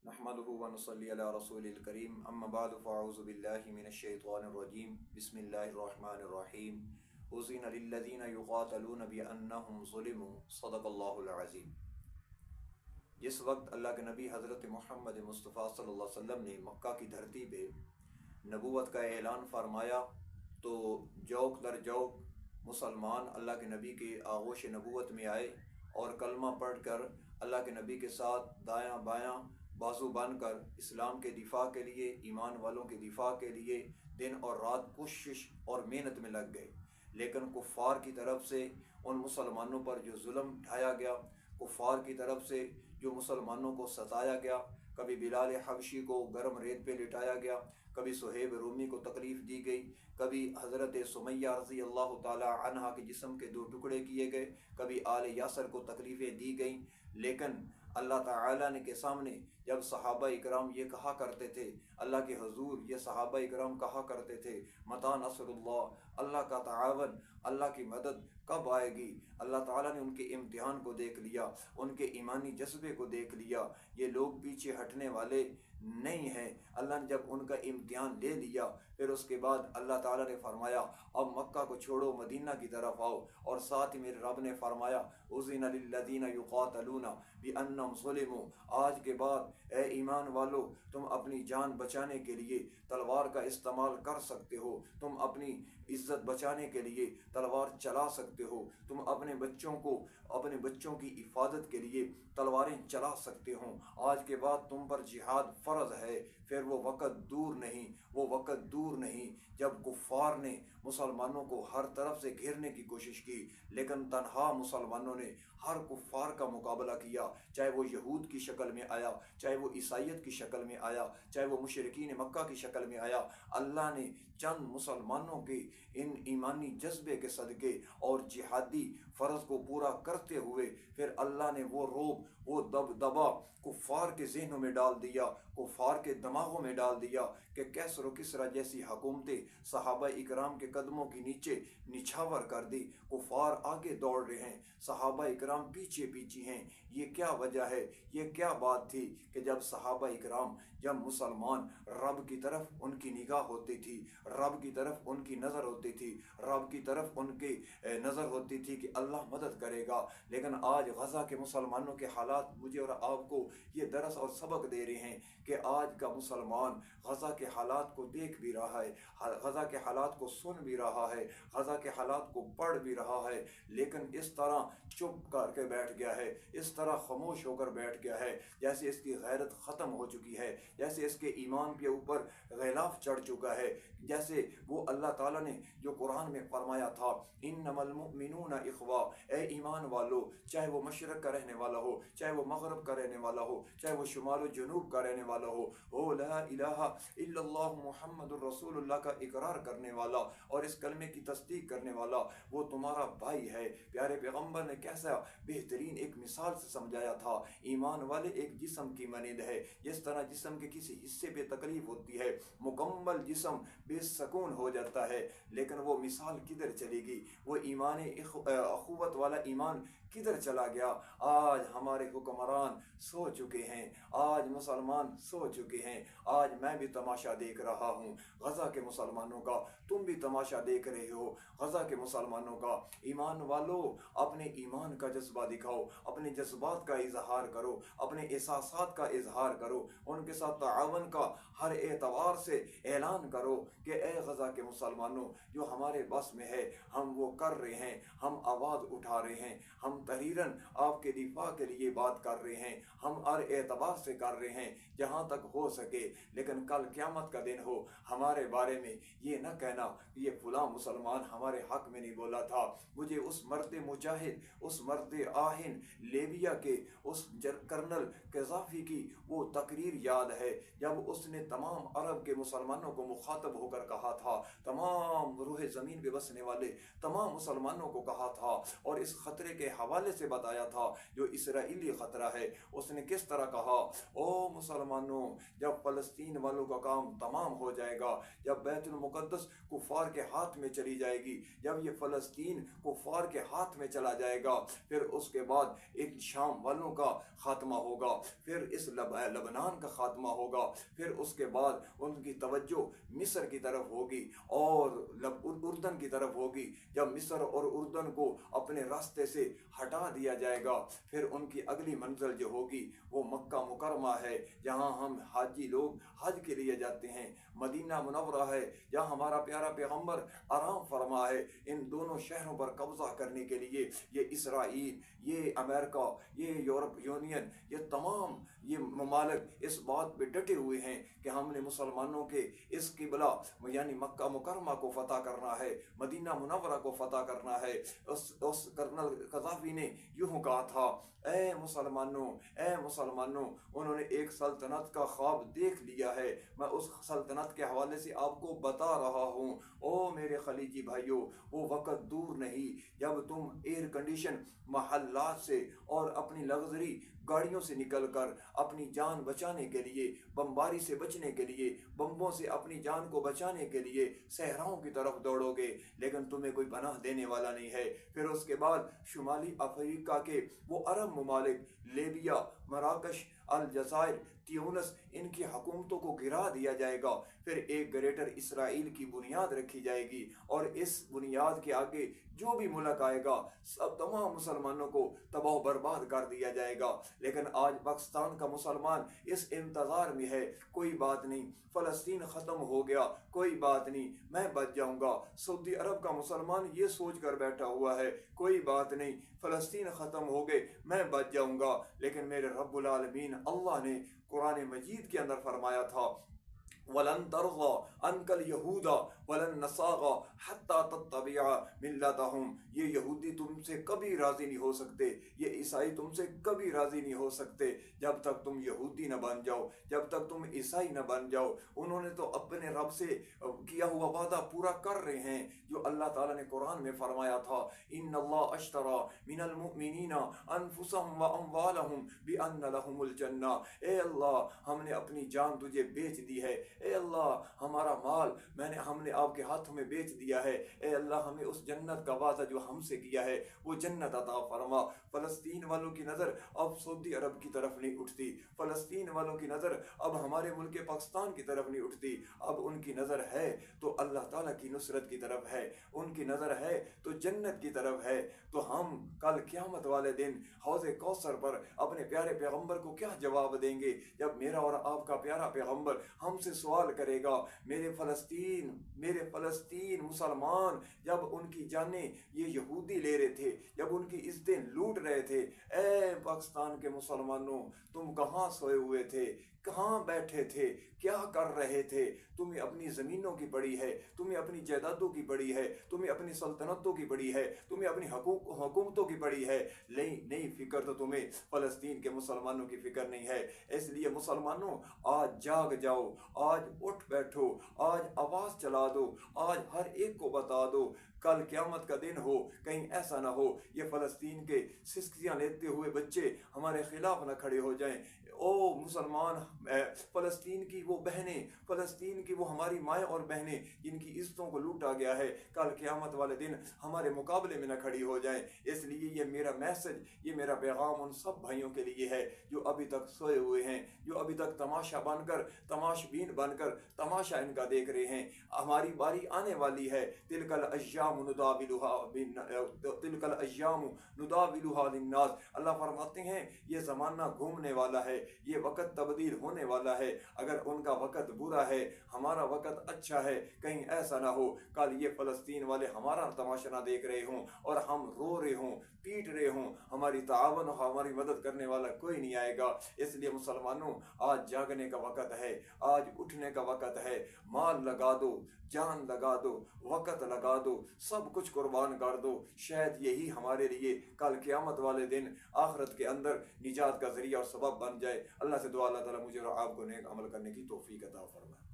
نحمده ونصلي على رسول الكريم اما بعد فاعوذ بالله من الشیطان الرجیم بسم اللہ الرحمن الرحیم اذن للذین یقاتلون بانہم ظلموا صدق اللہ العظیم۔ جس وقت اللہ کے نبی حضرت محمد مصطفیٰ صلی اللہ علیہ وسلم نے مکہ کی دھرتی پہ نبوت کا اعلان فرمایا تو جوک در جوک مسلمان اللہ کے نبی کے آغوش نبوت میں آئے اور کلمہ پڑھ کر اللہ کے نبی کے ساتھ دایاں بایاں بازو بن کر اسلام کے دفاع کے لیے، ایمان والوں کے دفاع کے لیے دن اور رات کوشش اور محنت میں لگ گئے۔ لیکن کفار کی طرف سے ان مسلمانوں پر جو ظلم ڈھایا گیا، کفار کی طرف سے جو مسلمانوں کو ستایا گیا، کبھی بلال حبشی کو گرم ریت پہ لٹایا گیا، کبھی صہیب رومی کو تکلیف دی گئی، کبھی حضرت سمیہ رضی اللہ تعالی عنہا کے جسم کے 2 ٹکڑے کیے گئے، کبھی آل یاسر کو تکلیفیں دی گئیں۔ لیکن اللہ تعالیٰ نے کے سامنے جب صحابہ اکرام یہ کہا کرتے تھے، اللہ کے حضور یہ صحابہ اکرام کہا کرتے تھے، متی نصر اللہ، اللہ کا تعاون، اللہ کی مدد کب آئے گی؟ اللہ تعالیٰ نے ان کے امتحان کو دیکھ لیا، ان کے ایمانی جذبے کو دیکھ لیا، یہ لوگ پیچھے ہٹنے والے نہیں ہیں۔ اللہ نے جب ان کا امتحان لے لیا، پھر اس کے بعد اللہ تعالیٰ نے فرمایا اب مکہ کو چھوڑو، مدینہ کی طرف آؤ، اور ساتھ ہی میرے رب نے فرمایا اذن للذین یقاتلون بانہم ظلموا، آج کے بعد اے ایمان والو تم اپنی جان بچانے کے لیے تلوار کا استعمال کر سکتے ہو، تم اپنی عزت بچانے کے لیے تلوار چلا سکتے ہو، تم اپنے بچوں کی حفاظت کے لیے تلواریں چلا سکتے ہو، آج کے بعد تم پر جہاد فرض ہے۔ پھر وہ وقت دور نہیں جب کفار نے مسلمانوں کو ہر طرف سے گھیرنے کی کوشش کی، لیکن تنہا مسلمانوں نے ہر کفار کا مقابلہ کیا، چاہے وہ یہود کی شکل میں آیا، چاہے وہ عیسائیت کی شکل میں آیا، چاہے وہ مشرکین مکہ کی شکل میں آیا۔ اللہ نے چند مسلمانوں کے ان ایمانی جذبے کے صدقے اور جہادی فرض کو پورا کرتے ہوئے پھر اللہ نے وہ روب، وہ دبدبا کفار کے ذہنوں میں ڈال دیا، کفار کے دماغوں میں ڈال دیا کہ کیسر و کسریٰ جیسی حکومتیں صحابہ اکرام کے قدموں کے نیچے نچھاور کر دی، کفار آگے دوڑ رہے ہیں، صحابہ اکرام پیچھے ہیں۔ یہ کیا وجہ ہے؟ یہ کیا بات تھی کہ جب صحابہ اکرام، جب مسلمان رب کی طرف ان کی نگاہ ہوتی تھی، رب کی طرف ان کی نظر ہوتی تھی، رب کی طرف ان کی نظر ہوتی تھی کہ اللہ مدد کرے گا، لیکن آج غزہ کے مسلمانوں کے حالات مجھے اور آپ کو یہ درس اور سبق دے رہے ہیں کہ آج کا مسلمان غزہ کے حالات کو دیکھ بھی رہا ہے، غزہ کے حالات کو سن بھی رہا ہے، غزہ کے حالات کو پڑھ بھی رہا ہے، لیکن اس طرح چپ کر کے بیٹھ گیا ہے، اس طرح خاموش ہو کر بیٹھ گیا ہے جیسے اس کی غیرت ختم ہو چکی ہے، جیسے اس کے ایمان کے اوپر غلاف چڑھ چکا ہے، جیسے وہ اللہ تعالیٰ نے جو قرآن میں فرمایا تھا انما المؤمنون اخوہ، اے ایمان والو، چاہے وہ مشرق کا رہنے والا ہو، چاہے وہ مغرب کا رہنے والا ہو، چاہے وہ شمال و جنوب کا رہنے والا ہو لا الہ الا اللہ محمد الرسول اللہ کا اقرار کرنے والا اور اس کلمے کی تصدیق کرنے والا وہ تمہارا بھائی ہے۔ پیارے پیغمبر نے کیسا بہترین ایک مثال سے سمجھایا تھا، ایمان والے ایک جسم کی مانند ہے، جس طرح جسم کے کسی حصے پہ تکلیف ہوتی ہے مکمل جسم بے سکون ہو جاتا ہے، لیکن وہ مثال کدھر چلے گی؟ وہ ایمان اخوت والا ایمان کدھر چلا گیا؟ آج ہمارے حکمران سو چکے ہیں، آج مسلمان سو چکے ہیں، آج میں بھی تماشا دیکھ رہا ہوں غزہ کے مسلمانوں کا، تم بھی تماشا دیکھ رہے ہو غزہ کے مسلمانوں کا۔ ایمان والو اپنے ایمان کا جذبہ دکھاؤ، اپنے جذبات کا اظہار کرو، اپنے احساسات کا اظہار کرو، ان کے ساتھ تعاون کا ہر اعتبار سے اعلان کرو کہ اے غزہ کے مسلمانوں جو ہمارے بس میں ہے ہم وہ کر رہے ہیں، ہم آواز اٹھا رہے ہیں، ہم تحریراً آپ کے دفاع کے لیے بات کر رہے ہیں، ہم ہر اعتبار سے کر رہے ہیں جہاں تک ہو سکے، لیکن کل قیامت کا دن ہو ہمارے بارے میں یہ نہ کہنا کہ یہ فلاں مسلمان ہمارے حق میں نہیں بولا تھا۔ مجھے اس مرد مجاہد، اس مرد آہن لیبیا کے اس کرنل قذافی کی وہ تقریر یاد ہے جب اس نے تمام عرب کے مسلمانوں کو مخاطب ہو کر کہا تھا، تمام روح زمین پہ بسنے والے تمام مسلمانوں مسلمانوں کو کہا تھا اور اس خطرے کے حوالے سے بتایا تھا جو اسرائیلی خطرہ ہے، اس نے کس طرح کہا، او مسلمانوں، جب فلسطین والوں کا کام تمام ہو جائے گا، جب بیت المقدس کفار کے ہاتھ میں چلی جائے گی، جب یہ فلسطین کفار کے ہاتھ میں چلا جائے گا، پھر اس کے بعد ایک شام والوں کا خاتمہ ہوگا، پھر اس لبنان کا خاتمہ ہوگا، پھر اس کے بعد ان کی توجہ مصر کی طرف ہوگی اور اردن کی طرف ہوگی۔ جب مصر اور اردن کو اپنے راستے سے ہٹا دیا جائے گا، پھر ان کی اگلی منزل جو ہوگی وہ مکہ مکرمہ ہے، جہاں ہم حاجی لوگ حج کے لیے جاتے ہیں، مدینہ منورہ ہے جہاں ہمارا پیارا پیغمبر آرام فرما ہے۔ ان دونوں شہروں پر قبضہ کرنے کے لیے یہ اسرائیل، یہ امریکہ، یہ یورپ یونین، یہ تمام یہ ممالک اس بات پہ ڈٹے ہوئے ہیں کہ ہم نے مسلمانوں کے اس قبلہ یعنی مکہ مکرمہ کو فتح کرنا ہے، مدینہ منورہ کو فتح کرنا ہے۔ اس کرنل قذافی نے یوں کہا تھا، اے مسلمانوں، اے مسلمانوں، انہوں نے ایک سلطنت کا خواب دیکھ لیا ہے، میں اس سلطنت کے حوالے سے آپ کو بتا رہا ہوں۔ او میرے خلیجی بھائیوں، وہ وقت دور نہیں جب تم ایئر کنڈیشن محلات سے اور اپنی لگژری گاڑیوں سے نکل کر اپنی جان بچانے کے لیے، بمباری سے بچنے کے لیے، بمبوں سے اپنی جان کو بچانے کے لیے صحراؤں کی طرف دوڑو گے، لیکن تمہیں کوئی پناہ دینے والا نہیں ہے۔ پھر اس کے بعد شمالی افریقہ کے وہ عرب ممالک، لیبیا، مراکش، الجزائر، تیونس، ان کی حکومتوں کو گرا دیا جائے گا، پھر ایک گریٹر اسرائیل کی بنیاد رکھی جائے گی، اور اس بنیاد کے آگے جو بھی ملک آئے گا سب تمام مسلمانوں کو تباہ و برباد کر دیا جائے گا۔ لیکن آج پاکستان کا مسلمان اس انتظار میں ہے، کوئی بات نہیں، فلسطین ختم ہو گیا، کوئی بات نہیں، میں بچ جاؤں گا۔ سعودی عرب کا مسلمان یہ سوچ کر بیٹھا ہوا ہے، کوئی بات نہیں، فلسطین ختم ہو گئے، میں بچ جاؤں گا۔ لیکن میرے رب العالمین اللہ نے قرآن مجید کے اندر فرمایا تھا، وَلَن تَرْضَى عَنْكَ الْيَهُودَ وَلَا النَّصَارَى حَتَّى تَتَّبِعَ مِلَّتَهُمْ۔ یہ یہودی تم سے کبھی راضی نہیں ہو سکتے، یہ عیسائی تم سے کبھی راضی نہیں ہو سکتے جب تک تم یہودی نہ بن جاؤ، جب تک تم عیسائی نہ بن جاؤ۔ انہوں نے تو اپنے رب سے کیا ہوا وعدہ پورا کر رہے ہیں، جو اللہ تعالیٰ نے قرآن میں فرمایا تھا، إِنَّ اللَّهَ اشْتَرَى مِنَ الْمُؤْمِنِينَ أَنفُسَهُمْ وَأَمْوَالَهُمْ بِأَنَّ لَهُمُ الْجَنَّةَ۔ اے اللہ، ہم نے اپنی جان تجھے بیچ دی ہے، اے اللہ ہمارا مال ہم نے آپ کے ہاتھوں میں بیچ دیا ہے، اے اللہ ہمیں اس جنت کا وعدہ جو ہم سے کیا ہے وہ جنت عطا فرما۔ فلسطین والوں کی نظر اب سعودی عرب کی طرف نہیں اٹھتی، فلسطین والوں کی نظر اب ہمارے ملک پاکستان کی طرف نہیں اٹھتی، اب ان کی نظر ہے تو اللہ تعالیٰ کی نصرت کی طرف ہے، ان کی نظر ہے تو جنت کی طرف ہے۔ تو ہم کل قیامت والے دن حوض کوثر پر اپنے پیارے پیغمبر کو کیا جواب دیں گے، جب میرا اور آپ کا پیارا پیغمبر ہم سے سوال کرے گا، میرے فلسطین مسلمان جب ان کی جانیں یہ یہودی لے رہے تھے، جب ان کی عزتیں لوٹ رہے تھے، اے پاکستان کے مسلمانوں تم کہاں سوئے ہوئے تھے، کہاں بیٹھے تھے، کیا کر رہے تھے؟ تمہیں اپنی زمینوں کی پڑی ہے، تمہیں اپنی جائیدادوں کی پڑی ہے، تمہیں اپنی سلطنتوں کی پڑی ہے، تمہیں اپنی حکومتوں کی پڑی ہے، نہیں فکر تو تمہیں فلسطین کے مسلمانوں کی فکر نہیں ہے۔ اس لیے مسلمانوں آج جاگ جاؤ، آج اٹھ بیٹھو، آج آواز چلا دو، آج ہر ایک کو بتا دو، کل قیامت کا دن ہو کہیں ایسا نہ ہو یہ فلسطین کے سسکیاں لیتے ہوئے بچے ہمارے خلاف نہ کھڑے ہو جائیں۔ او مسلمان، فلسطین کی وہ بہنیں، فلسطین کی وہ ہماری مائیں اور بہنیں جن کی عزتوں کو لوٹا گیا ہے، کل قیامت والے دن ہمارے مقابلے میں نہ کھڑی ہو جائیں۔ اس لیے یہ میرا میسج، یہ میرا پیغام ان سب بھائیوں کے لیے ہے جو ابھی تک سوئے ہوئے ہیں، جو ابھی تک تماشا بن کر، تماشبین بن کر تماشا ان کا دیکھ رہے ہیں۔ ہماری باری آنے والی ہے، تلک الایام نداولها للناس۔ اللہ فرماتے ہیں یہ زمانہ گھومنے والا ہے، یہ وقت تبدیل ہونے والا ہے، اگر ان کا وقت برا ہے ہمارا وقت اچھا ہے، کہیں ایسا نہ ہو کل یہ فلسطین والے ہمارا تماشا نہ دیکھ رہے ہوں اور ہم رو رہے ہوں، پیٹ رہے ہوں، ہماری تعاون اور ہماری مدد کرنے والا کوئی نہیں آئے گا۔ اس لیے مسلمانوں آج جاگنے کا وقت ہے، آج اٹھنے کا وقت ہے، مال لگا دو، جان لگا دو، وقت لگا دو، سب کچھ قربان کر دو، شاید یہی ہمارے لیے کل قیامت والے دن آخرت کے اندر نجات کا ذریعہ اور سبب بن جائے۔ اللہ سے دعا اللہ تعالیٰ مجھے اور آپ کو نیک عمل کرنے کی توفیق عطا فرمائے۔